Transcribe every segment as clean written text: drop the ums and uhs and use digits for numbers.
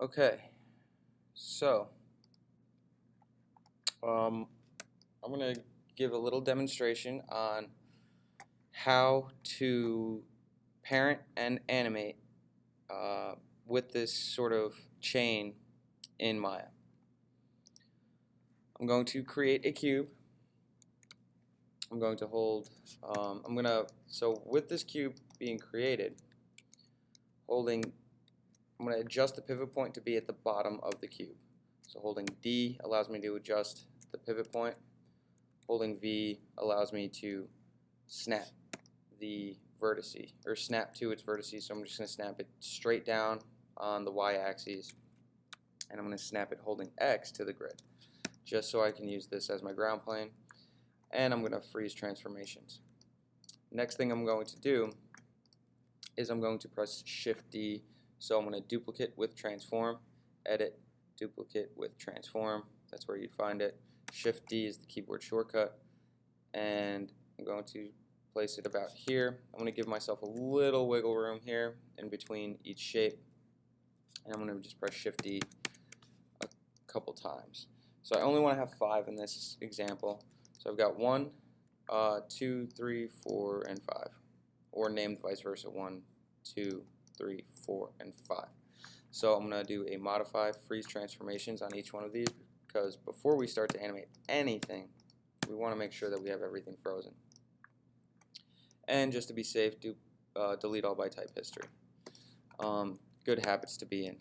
Okay, so I'm going to give a little demonstration on how to parent and animate with this sort of chain in Maya. I'm going to create a cube. I'm going to hold, so with this cube being created, I'm going to adjust the pivot point to be at the bottom of the cube. So holding D allows me to adjust the pivot point. Holding V allows me to snap the vertice, or snap to its vertices. So I'm just going to snap it straight down on the y-axis, and I'm going to snap it holding X to the grid, just so I can use this as my ground plane. And I'm going to freeze transformations. Next thing I'm going to do is I'm going to press Shift D. So I'm going to duplicate with transform, edit, duplicate with transform. That's where you'd find it. Shift D is the keyboard shortcut, and I'm going to place it about here. I'm going to give myself a little wiggle room here in between each shape, and I'm going to just press Shift D a couple times. So I only want to have 5 in this example. So I've got 1, 2, 3, 4, and 5, or named vice versa, 1, 2, 3, 4, and 5. So I'm going to do a modify freeze transformations on each one of these, because before we start to animate anything, we want to make sure that we have everything frozen. And just to be safe, delete all by type history. Good habits to be in.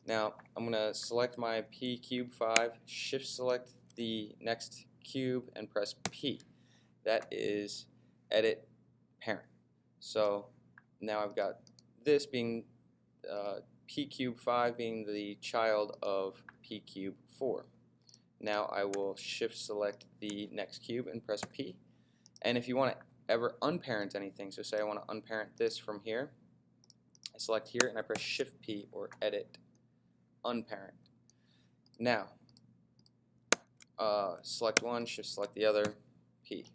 Now I'm going to select my P cube 5, shift select the next cube, and press P. That is edit parent. So now I've got this being P cube 5 being the child of P cube 4. Now I will shift select the next cube and press P. And if you want to ever unparent anything, so say I want to unparent this from here, I select here and I press Shift P, or edit unparent. Now select one, shift select the other, P.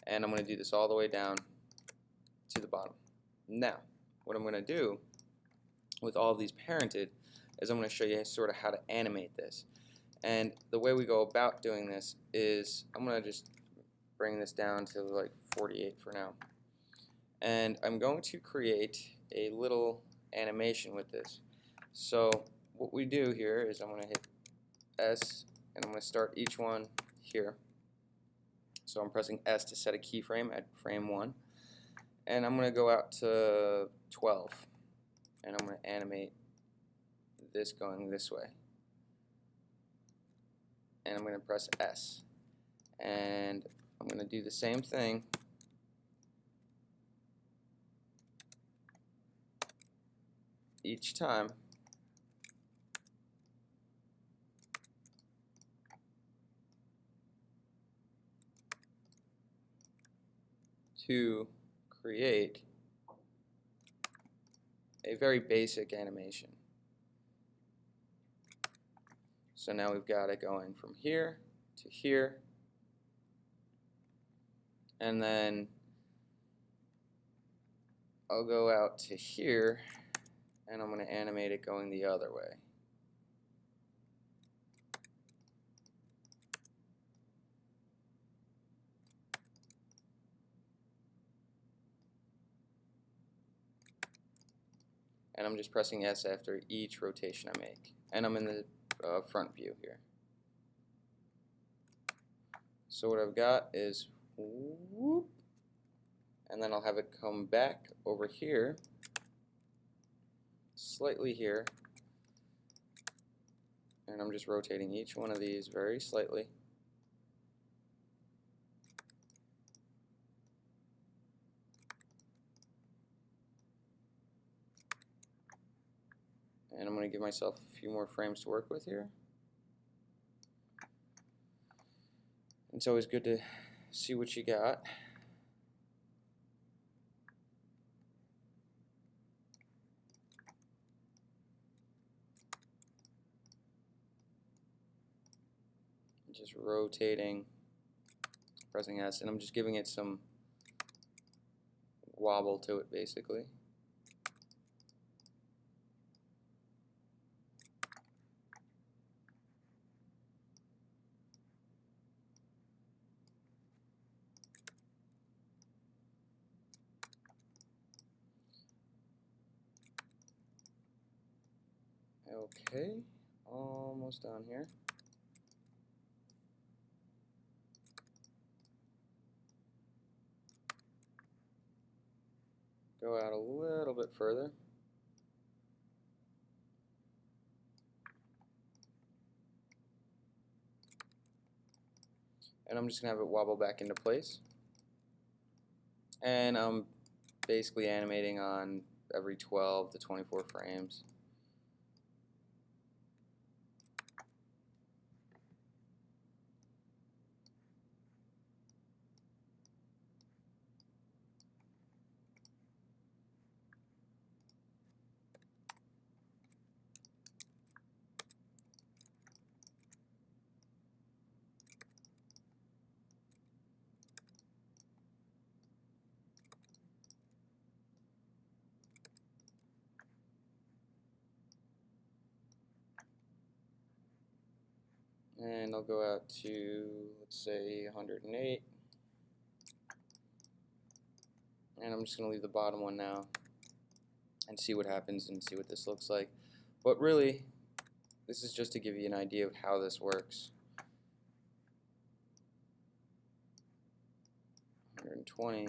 And I'm going to do this all the way down to the bottom. Now what I'm going to do with all of these parented is I'm going to show you sort of how to animate this. And the way we go about doing this is I'm going to just bring this down to like 48 for now. And I'm going to create a little animation with this. So what we do here is I'm going to hit S, and I'm going to start each one here. So I'm pressing S to set a keyframe at frame 1. And I'm going to go out to 12. And I'm going to animate this going this way. And I'm going to press S. And I'm going to do the same thing each time. To create a very basic animation. So now we've got it going from here to here, and then I'll go out to here, and I'm going to animate it going the other way. And I'm just pressing S after each rotation I make. And I'm in the front view here. So what I've got is whoop, and then I'll have it come back over here, slightly here, and I'm just rotating each one of these very slightly. And I'm going to give myself a few more frames to work with here. It's always good to see what you got. Just rotating, pressing S, and I'm just giving it some wobble to it basically. Okay, almost down here. Go out a little bit further. And I'm just going to have it wobble back into place. And I'm basically animating on every 12 to 24 frames. And I'll go out to, let's say, 108. And I'm just going to leave the bottom one now and see what happens and see what this looks like. But really, this is just to give you an idea of how this works. 120.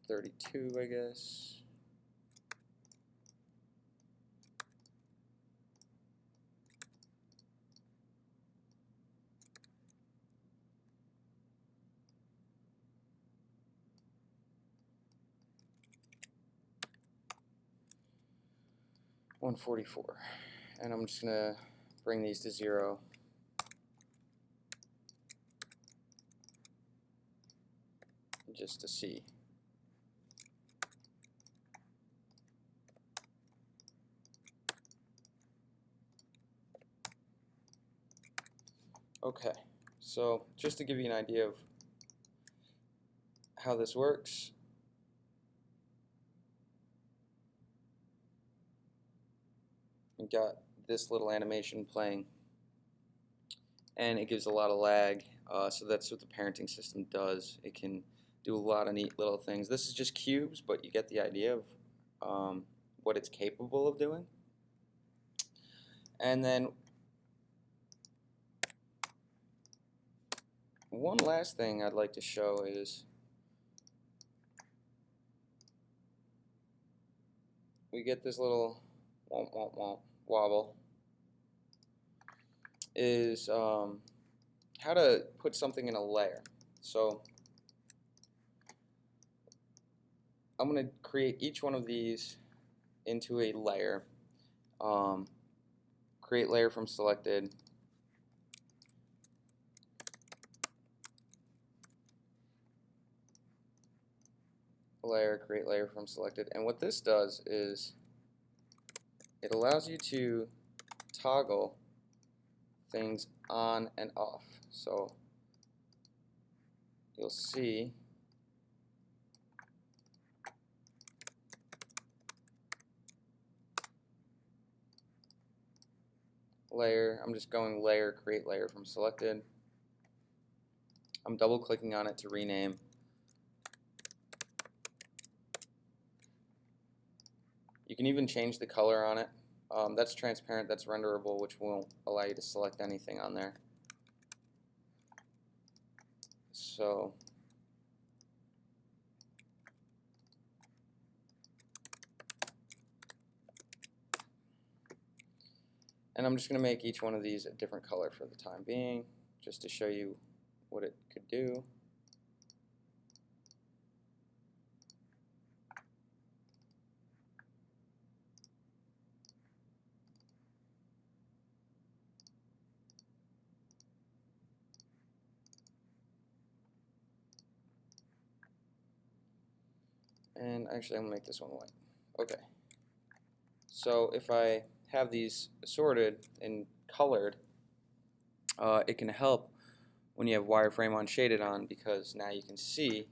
$132, I guess. $144. And I'm just going to bring these to 0. Just to see. Okay, so just to give you an idea of how this works, we got this little animation playing, and it gives a lot of lag, so that's what the parenting system does. It can do a lot of neat little things. This is just cubes, but you get the idea of what it's capable of doing. And then one last thing I'd like to show is we get this little womp womp womp wobble is how to put something in a layer. So I'm going to create each one of these into a layer. Create layer from selected. Layer, create layer from selected. And what this does is it allows you to toggle things on and off. So you'll see layer, I'm just going layer, create layer from selected. I'm double clicking on it to rename. You can even change the color on it. That's transparent, that's renderable, which won't allow you to select anything on there. So and I'm just going to make each one of these a different color for the time being, just to show you what it could do. And actually, I'm going to make this one white. Okay. So if I have these assorted and colored, it can help when you have wireframe on shaded on, because now you can see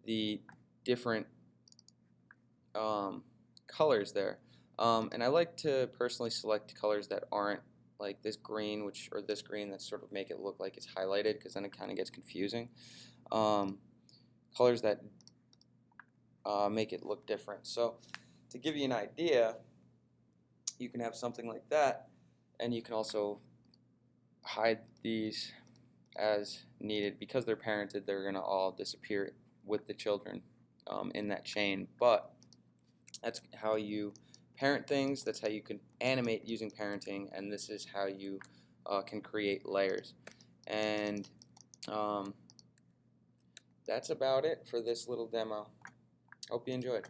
the different colors there. And I like to personally select colors that aren't like this green, or this green that sort of make it look like it's highlighted, because then it kind of gets confusing. Colors that make it look different. So to give you an idea, you can have something like that, and you can also hide these as needed. Because they're parented, they're going to all disappear with the children in that chain. But that's how you parent things. That's how you can animate using parenting, and this is how you can create layers. And that's about it for this little demo. Hope you enjoyed.